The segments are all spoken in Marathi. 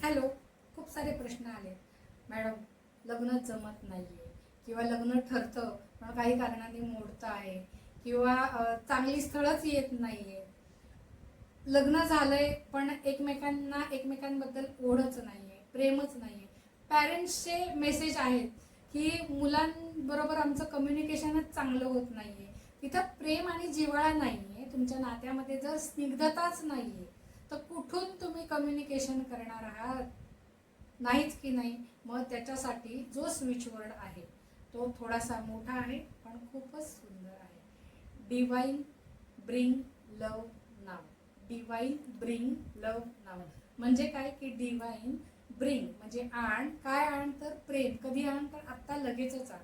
हॅलो. खूप सारे प्रश्न आले. मॅडम, लग्न जमत नाहीये किंवा लग्न ठरतं पण काही कारणाने मोडतं आहे किंवा चांगली स्थळच येत नाहीये. लग्न झालंय पण एकमेकांबद्दल ओढच नाहीये, प्रेमच नाहीये. पॅरेंट्सचे मेसेज आहेत की मुलांबरोबर आमचं कम्युनिकेशनच चांगलं होत नाहीये. तिथं प्रेम आणि जिव्हाळा नाहीये, तुमच्या नात्यामध्ये जर स्निग्धताच नाहीये तर कुठून तुम्ही कम्युनिकेशन करणार आहात? नाहीच की नाही. मग त्याच्यासाठी जो स्विचवर्ड आहे तो थोडासा मोठा आहे पण खूपच सुंदर आहे. डिवाइन ब्रिंग लव नाव. डिवाइन ब्रिंग लव नाव म्हणजे काय की डिवाइन ब्रिंग म्हणजे आण. काय आण? तर प्रेम. कधी आण? तर आत्ता लगेचच आण.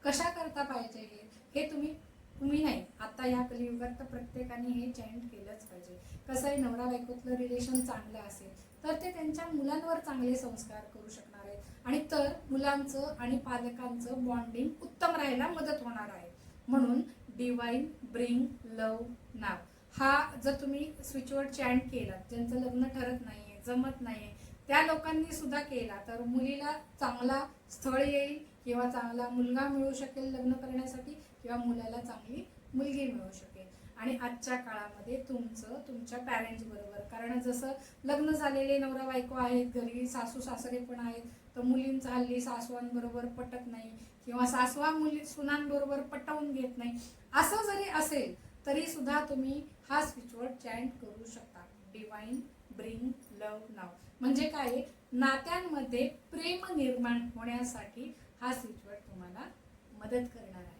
कशा करता पाहिजे हे तुम्ही तुम्ही नाही, आता या कलियुगात तर प्रत्येकाने हे चॅन्ट केलंच पाहिजे. कसं आहे, नवरा बायकोतलं रिलेशन चांगलं असेल तर ते त्यांच्या मुलांवर चांगले संस्कार करू शकणार आहेत आणि तर मुलांचं आणि पालकांचं बॉन्डिंग उत्तम राहायला मदत होणार आहे. म्हणून डिवाइन ब्रिंग लव नाव हा जर तुम्ही स्विचवर्ड चॅन्ट केला, ज्यांचं लग्न ठरत नाहीये, जमत नाहीये, त्या लोकांनी सुद्धा केला तर मुलीला चांगला स्थळ येईल किंवा चांगला मुलगा मिळू शकेल लग्न करण्यासाठी किंवा मुलाला चांगली मुलगी मिळू शकेल. आणि आजच्या काळामध्ये तुमच्या पॅरेंट्स बरोबर, कारण जसं लग्न झालेले नवरा बायको आहेत, घरी सासू सासरे पण आहेत, तर मुलींचा हल्ली सासवांबरोबर पटत नाही किंवा सासवा मुली सुनांबरोबर पटवून घेत नाही. असं जरी असेल तरी सुद्धा तुम्ही हा स्विचवर्ड चॅन्ट करू शकता. डिवाइन ब्रिंग लव नाव म्हणजे काय? नात्यांमध्ये प्रेम निर्माण होण्यासाठी हा स्विचवर्ड तुम्हाला मदत करणार आहे.